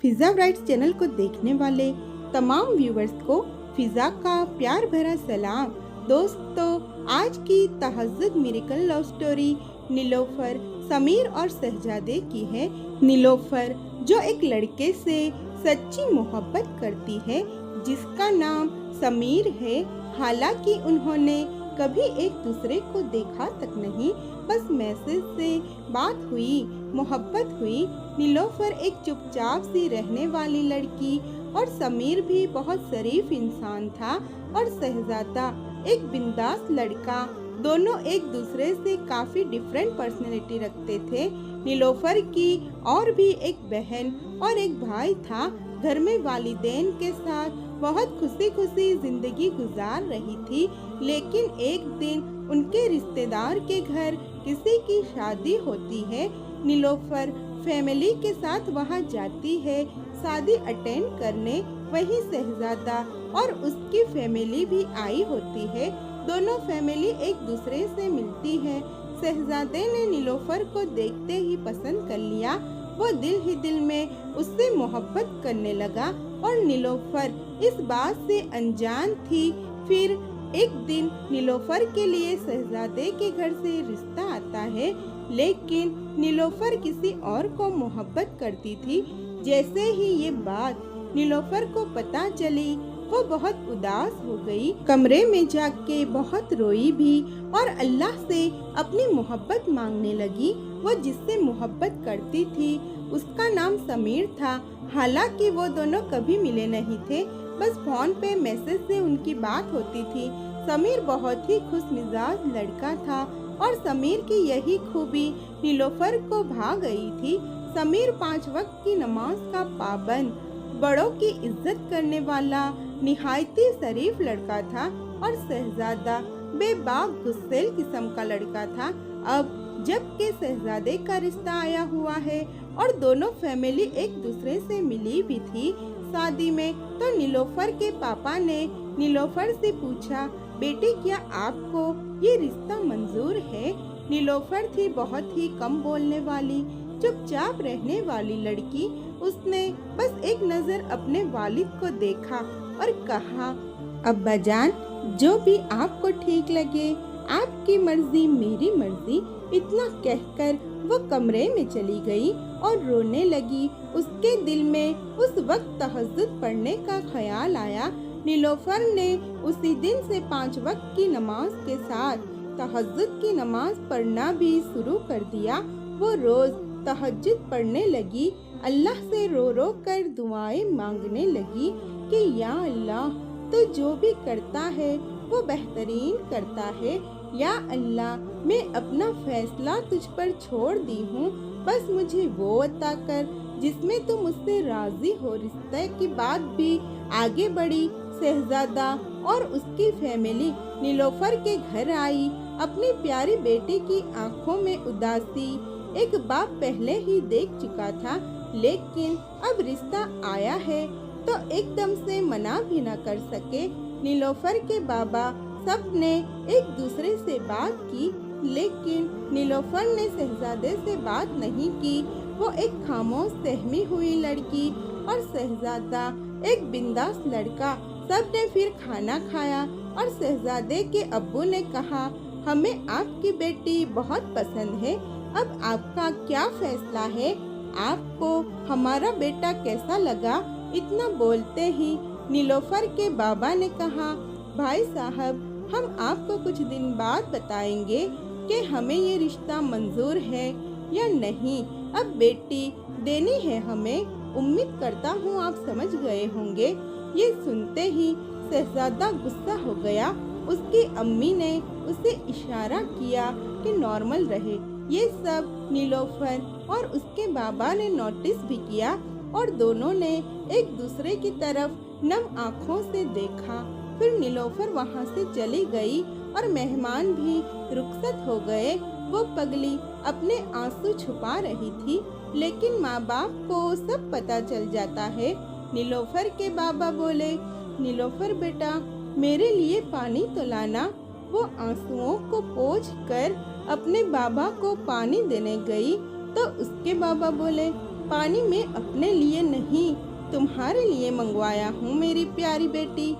फिज़ा rights channel को देखने वाले तमाम व्यूवर्स को फिज़ा का प्यार भरा सलाम। दोस्तों, आज की तहज़्ज़ुद miracle love story Nilofar, Sameer और शहजादे की है। नीलोफर जो एक लड़के से सच्ची मोहब्बत करती है जिसका नाम समीर है। हालांकि उन्होंने कभी एक दूसरे को देखा तक नहीं, बस मैसेज से बात हुई, मोहब्बत हुई। नीलोफर एक चुपचाप सी रहने वाली लड़की और समीर भी बहुत शरीफ इंसान था और शहजादा एक बिंदास लड़का। दोनों एक दूसरे से काफ़ी डिफरेंट पर्सनैलिटी रखते थे। नीलोफर की और भी एक बहन और एक भाई था। घर में वालिदैन के साथ बहुत खुशी खुशी जिंदगी गुजार रही थी, लेकिन एक दिन उनके रिश्तेदार के घर किसी की शादी होती है। नीलोफर फैमिली के साथ वहां जाती है शादी अटेंड करने। वहीं शहजादा और उसकी फैमिली भी आई होती है। दोनों फैमिली एक दूसरे से मिलती है। शहजादे ने नीलोफर को देखते ही पसंद कर लिया। वो दिल ही दिल में उससे मोहब्बत करने लगा और नीलोफर इस बात से अनजान थी। फिर एक दिन नीलोफर के लिए शहजादे के घर से रिश्ता आता है, लेकिन नीलोफर किसी और को मोहब्बत करती थी। जैसे ही ये बात नीलोफर को पता चली, वो बहुत उदास हो गई। कमरे में जाके बहुत रोई भी और अल्लाह से अपनी मोहब्बत मांगने लगी। वो जिससे मोहब्बत करती थी उसका नाम समीर था। हालांकि वो दोनों कभी मिले नहीं थे, बस फोन पे मैसेज से उनकी बात होती थी। समीर बहुत ही खुश मिजाज लड़का था और समीर की यही खूबी नीलोफर को भा गई थी। समीर 5 वक्त की नमाज का पाबंद, बड़ों की इज्जत करने वाला, निहायती शरीफ लड़का था और शहजादा बेबाक गुस्सेल किस्म का लड़का था। अब जबकि शहजादे का रिश्ता आया हुआ है और दोनों फैमिली एक दूसरे से मिली भी थी शादी में, तो नीलोफर के पापा ने नीलोफर से पूछा, बेटी क्या आपको ये रिश्ता मंजूर है? नीलोफर थी बहुत ही कम बोलने वाली, चुपचाप रहने वाली लड़की। उसने बस एक नजर अपने वालिद को देखा और कहा, अब्बा जान, जो भी आपको ठीक लगे, आपकी मर्जी मेरी मर्जी। इतना कहकर वो कमरे में चली गई और रोने लगी। उसके दिल में उस वक्त तहज्जुद पढ़ने का ख्याल आया। नीलोफर ने उसी दिन से 5 वक्त की नमाज के साथ तहज्जुद की नमाज पढ़ना भी शुरू कर दिया। वो रोज तहज्जुद पढ़ने लगी, अल्लाह से रो रो कर दुआएं मांगने लगी कि या अल्लाह, तो जो भी करता है वो बेहतरीन करता है। या अल्लाह, मैं अपना फैसला तुझ पर छोड़ दी हूँ, बस मुझे वो अता कर जिसमें तू मुझसे राजी हो। रिश्ते की बात भी आगे बढ़ी। शहजादा और उसकी फैमिली नीलोफर के घर आई। अपनी प्यारी बेटी की आंखों में उदासी एक बाप पहले ही देख चुका था, लेकिन अब रिश्ता आया है तो एकदम से मना भी न कर सके। नीलोफर के बाबा सब ने एक दूसरे से बात की, लेकिन नीलोफर ने शहजादे से बात नहीं की। वो एक खामोश सहमी हुई लड़की और शहजादा एक बिंदास लड़का। सब ने फिर खाना खाया और शहजादे के अब्बू ने कहा, हमें आपकी बेटी बहुत पसंद है, अब आपका क्या फैसला है? आपको हमारा बेटा कैसा लगा? इतना बोलते ही नीलोफर के बाबा ने कहा, भाई साहब, हम आपको कुछ दिन बाद बताएंगे कि हमें ये रिश्ता मंजूर है या नहीं। अब बेटी देनी है हमें, उम्मीद करता हूँ आप समझ गए होंगे। ये सुनते ही शहजादा गुस्सा हो गया। उसकी अम्मी ने उसे इशारा किया कि नॉर्मल रहे। ये सब नीलोफर और उसके बाबा ने नोटिस भी किया और दोनों ने एक दूसरे की तरफ नम आँखों से देखा। फिर नीलोफर वहाँ से चली गई और मेहमान भी रुखसत हो गए। वो पगली अपने आंसू छुपा रही थी, लेकिन माँ बाप को सब पता चल जाता है। नीलोफर के बाबा बोले, नीलोफर बेटा, मेरे लिए पानी तो लाना। वो आंसुओं को पोंछ कर अपने बाबा को पानी देने गई तो उसके बाबा बोले, पानी मैं अपने लिए नहीं, तुम्हारे लिए मंगवाया हूँ मेरी प्यारी बेटी।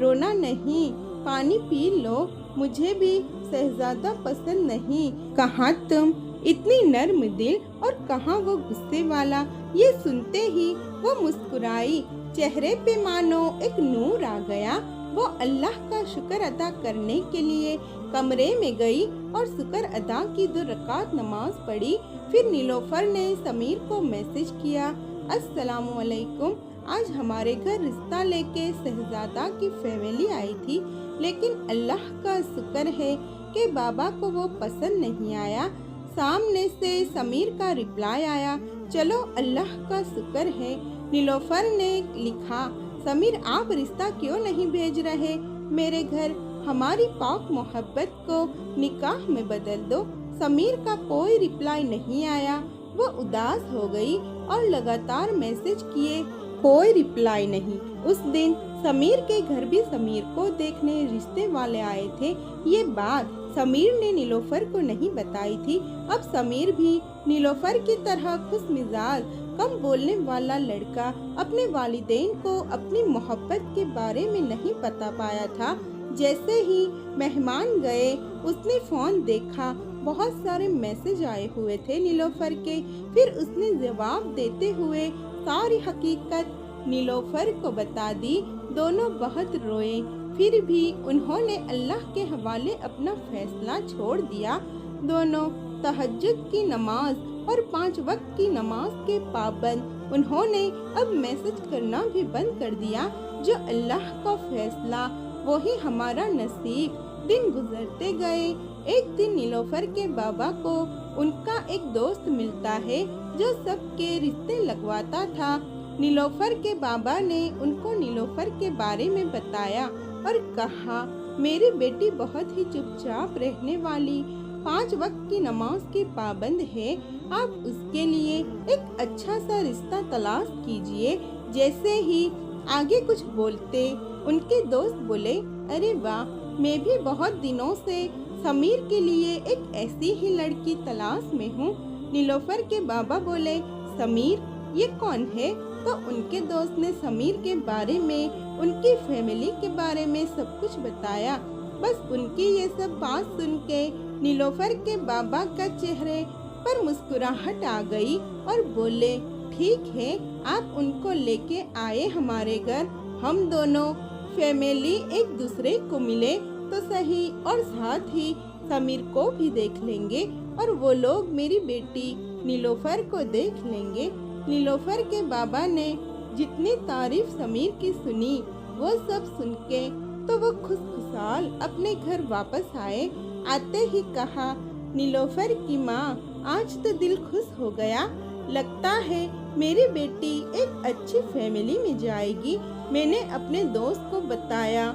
रोना नहीं, पानी पी लो, मुझे भी शहजादा पसंद नहीं। कहाँ तुम इतनी नर्म दिल और कहाँ वो गुस्से वाला। ये सुनते ही वो मुस्कुराई, चेहरे पे मानो एक नूर आ गया। वो अल्लाह का शुक्र अदा करने के लिए कमरे में गई और शुक्र अदा की 2 रकात नमाज पढ़ी। फिर नीलोफर ने समीर को मैसेज किया, अस्सलामु अलैकुम, आज हमारे घर रिश्ता लेके शहजादा की फैमिली आई थी, लेकिन अल्लाह का शुक्र है कि बाबा को वो पसंद नहीं आया। सामने से समीर का रिप्लाई आया, चलो अल्लाह का शुक्र है। नीलोफर ने लिखा, समीर आप रिश्ता क्यों नहीं भेज रहे मेरे घर, हमारी पाक मोहब्बत को निकाह में बदल दो। समीर का कोई रिप्लाई नहीं आया। वो उदास हो गई और लगातार मैसेज किए, कोई रिप्लाई नहीं। उस दिन समीर के घर भी समीर को देखने रिश्ते वाले आए थे। ये बात समीर ने नीलोफर को नहीं बताई थी। अब समीर भी नीलोफर की तरह खुश मिजाज, कम बोलने वाला लड़का अपने वालिदैन को अपनी मोहब्बत के बारे में नहीं बता पाया था। जैसे ही मेहमान गए, उसने फोन देखा, बहुत सारे मैसेज आए हुए थे नीलोफर के। फिर उसने जवाब देते हुए सारी हकीकत नीलोफर को बता दी। दोनों बहुत रोए, फिर भी उन्होंने अल्लाह के हवाले अपना फैसला छोड़ दिया। दोनों तहज्जुद की नमाज और 5 वक्त की नमाज के पाबंद। उन्होंने अब मैसेज करना भी बंद कर दिया। जो अल्लाह का फैसला वही हमारा नसीब। दिन गुजरते गए। एक दिन नीलोफर के बाबा को उनका एक दोस्त मिलता है जो सबके रिश्ते लगवाता था। नीलोफर के बाबा ने उनको नीलोफर के बारे में बताया और कहा, मेरी बेटी बहुत ही चुपचाप रहने वाली, 5 वक्त की नमाज की पाबंद है। आप उसके लिए एक अच्छा सा रिश्ता तलाश कीजिए। जैसे ही आगे कुछ बोलते उनके दोस्त बोले, अरे वाह, मैं भी बहुत दिनों से समीर के लिए एक ऐसी ही लड़की तलाश में हूँ। नीलोफर के बाबा बोले, समीर ये कौन है? तो उनके दोस्त ने समीर के बारे में, उनकी फैमिली के बारे में सब कुछ बताया। बस उनकी ये सब बात सुन के नीलोफर के बाबा का चेहरे पर मुस्कुराहट आ गई और बोले, ठीक है, आप उनको लेके आए हमारे घर, हम दोनों फैमिली एक दूसरे को मिले तो सही, और साथ ही समीर को भी देख लेंगे और वो लोग मेरी बेटी नीलोफर को देख लेंगे। नीलोफर के बाबा ने जितनी तारीफ समीर की सुनी, वो सब सुन के तो वो खुशखुशाल अपने घर वापस आए। आते ही कहा, नीलोफर की माँ, आज तो दिल खुश हो गया, लगता है मेरी बेटी एक अच्छी फैमिली में जाएगी। मैंने अपने दोस्त को बताया,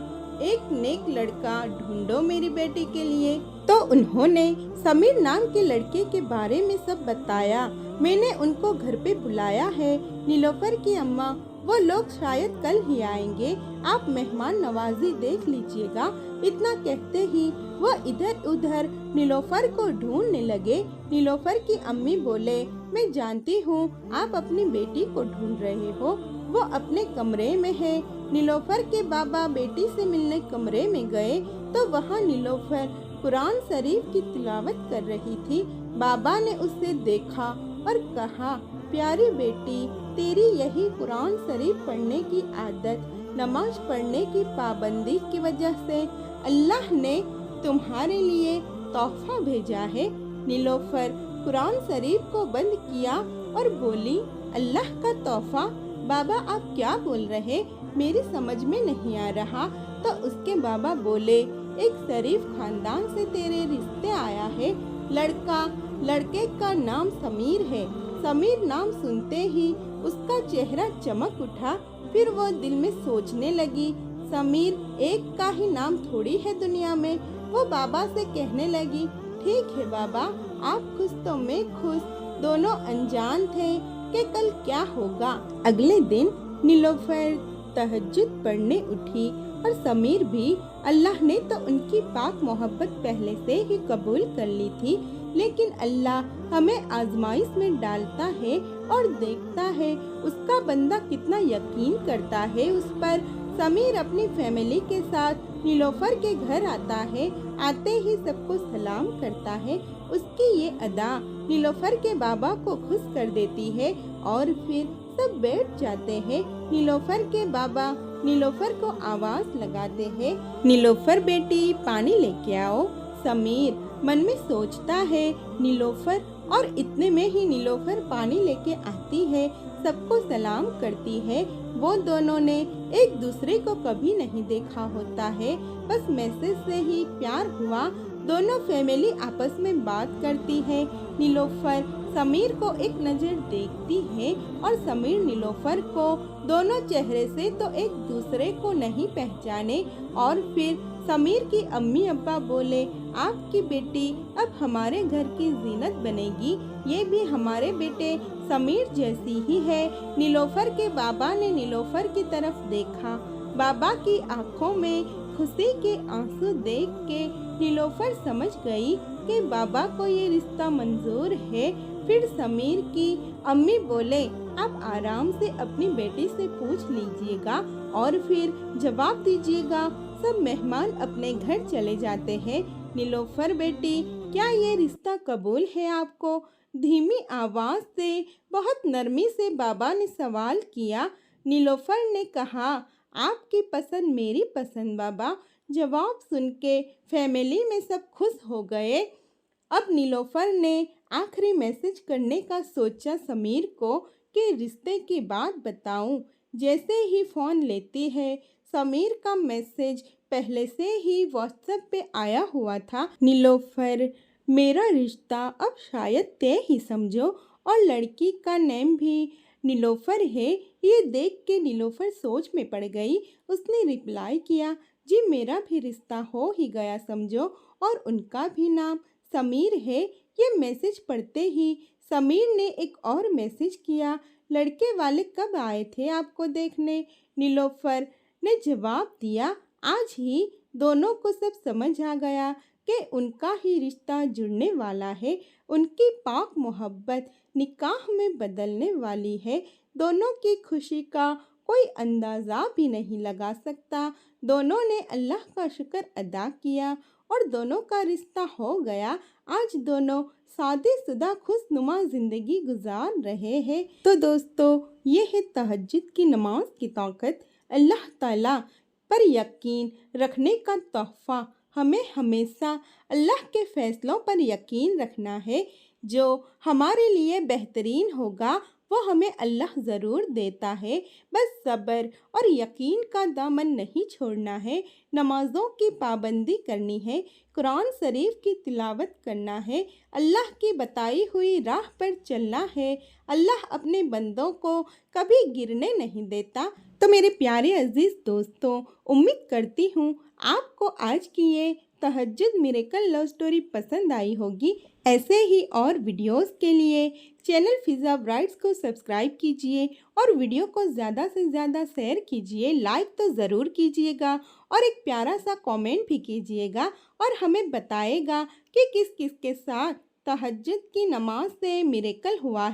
एक नेक लड़का ढूंढो मेरी बेटी के लिए। तो उन्होंने समीर नाम के लड़के के बारे में सब बताया। मैंने उनको घर पे बुलाया है। नीलोफर की अम्मा, वो लोग शायद कल ही आएंगे, आप मेहमान नवाजी देख लीजिएगा। इतना कहते ही वो इधर उधर नीलोफर को ढूंढने लगे। नीलोफर की अम्मी बोले, मैं जानती हूँ आप अपनी बेटी को ढूंढ रहे हो, वो अपने कमरे में है। नीलोफर के बाबा बेटी से मिलने कमरे में गए तो वहाँ नीलोफर कुरान शरीफ की तिलावत कर रही थी। बाबा ने उसे देखा और कहा, प्यारी बेटी, तेरी यही कुरान शरीफ पढ़ने की आदत, नमाज पढ़ने की पाबंदी की वजह से अल्लाह ने तुम्हारे लिए तोहफा भेजा है। नीलोफर कुरान शरीफ को बंद किया और बोली, अल्लाह का तोहफा? बाबा आप क्या बोल रहे, मेरी समझ में नहीं आ रहा। तो उसके बाबा बोले, एक शरीफ खानदान से तेरे रिश्ते आया है लड़के का नाम समीर है। समीर नाम सुनते ही उसका चेहरा चमक उठा। फिर वो दिल में सोचने लगी, समीर एक का ही नाम थोड़ी है दुनिया में। वो बाबा से कहने लगी, ठीक है बाबा, आप खुश तो मैं खुश। दोनों अनजान थे कि कल क्या होगा। अगले दिन नीलोफर तहज्जुद पढ़ने उठी और समीर भी। अल्लाह ने तो उनकी पाक मोहब्बत पहले से ही कबूल कर ली थी, लेकिन अल्लाह हमें आजमाइश में डालता है और देखता है उसका बंदा कितना यकीन करता है उस पर। समीर अपनी फैमिली के साथ नीलोफर के घर आता है। आते ही सबको सलाम करता है। उसकी ये अदा नीलोफर के बाबा को खुश कर देती है और फिर सब बैठ जाते हैं। नीलोफर के बाबा नीलोफर को आवाज लगाते हैं, नीलोफर बेटी पानी लेके आओ। समीर मन में सोचता है नीलोफर, और इतने में ही नीलोफर पानी लेके आती है, सबको सलाम करती है। वो दोनों ने एक दूसरे को कभी नहीं देखा होता है, बस मैसेज से ही प्यार हुआ। दोनों फैमिली आपस में बात करती है। नीलोफर समीर को एक नज़र देखती है और समीर नीलोफर को। दोनों चेहरे से तो एक दूसरे को नहीं पहचाने। और फिर समीर की अम्मी अब्बा बोले, आपकी बेटी अब हमारे घर की जीनत बनेगी, ये भी हमारे बेटे समीर जैसी ही है। नीलोफर के बाबा ने नीलोफर की तरफ देखा। बाबा की आंखों में खुशी के आंसू देख के नीलोफर समझ गई कि बाबा को ये रिश्ता मंजूर है। फिर समीर की अम्मी बोले, आप आराम से अपनी बेटी से पूछ लीजिएगा और फिर जवाब दीजिएगा। सब मेहमान अपने घर चले जाते हैं। नीलोफर बेटी, क्या ये रिश्ता कबूल है आपको? धीमी आवाज से, बहुत नरमी से बाबा ने सवाल किया। नीलोफर ने कहा, आपकी पसंद मेरी पसंद बाबा। जवाब सुन के फैमिली में सब खुश हो गए। अब नीलोफर ने आखिरी मैसेज करने का सोचा समीर को कि रिश्ते की बात बताऊं। जैसे ही फ़ोन लेती है, समीर का मैसेज पहले से ही व्हाट्सएप पे आया हुआ था। नीलोफर, मेरा रिश्ता अब शायद तय ही समझो, और लड़की का नेम भी नीलोफर है। ये देख के नीलोफर सोच में पड़ गई। उसने रिप्लाई किया, जी मेरा भी रिश्ता हो ही गया समझो, और उनका भी नाम समीर है। ये मैसेज पढ़ते ही समीर ने एक और मैसेज किया, लड़के वाले कब आए थे आपको देखने? नीलोफर ने जवाब दिया, आज ही। दोनों को सब समझ आ गया कि उनका ही रिश्ता जुड़ने वाला है। उनकी पाक मोहब्बत निकाह में बदलने वाली है। दोनों की खुशी का कोई अंदाज़ा भी नहीं लगा सकता। दोनों ने अल्लाह का शुक्र अदा किया और दोनों का रिश्ता हो गया। आज दोनों शादीशुदा खुशनुमा ज़िंदगी गुजार रहे हैं। तो दोस्तों, ये है तहज्जुद की नमाज की ताकत। अल्लाह ताला पर यकीन रखने का तोहफ़ा। हमें हमेशा अल्लाह के फ़ैसलों पर यकीन रखना है। जो हमारे लिए बेहतरीन होगा वो हमें अल्लाह ज़रूर देता है। बस सब्र और यकीन का दामन नहीं छोड़ना है। नमाज़ों की पाबंदी करनी है। कुरान शरीफ की तिलावत करना है। अल्लाह की बताई हुई राह पर चलना है। अल्लाह अपने बंदों को कभी गिरने नहीं देता। तो मेरे प्यारे अजीज़ दोस्तों, उम्मीद करती हूँ आपको आज की ये तहज्जुद मिरेकल लव स्टोरी पसंद आई होगी। ऐसे ही और वीडियोस के लिए चैनल फिज़ा ब्राइट्स को सब्सक्राइब कीजिए और वीडियो को ज़्यादा से ज़्यादा शेयर कीजिए। लाइक तो ज़रूर कीजिएगा और एक प्यारा सा कमेंट भी कीजिएगा और हमें बताएगा कि किस किस के साथ तहज्जुद की नमाज से मिरेकल हुआ है।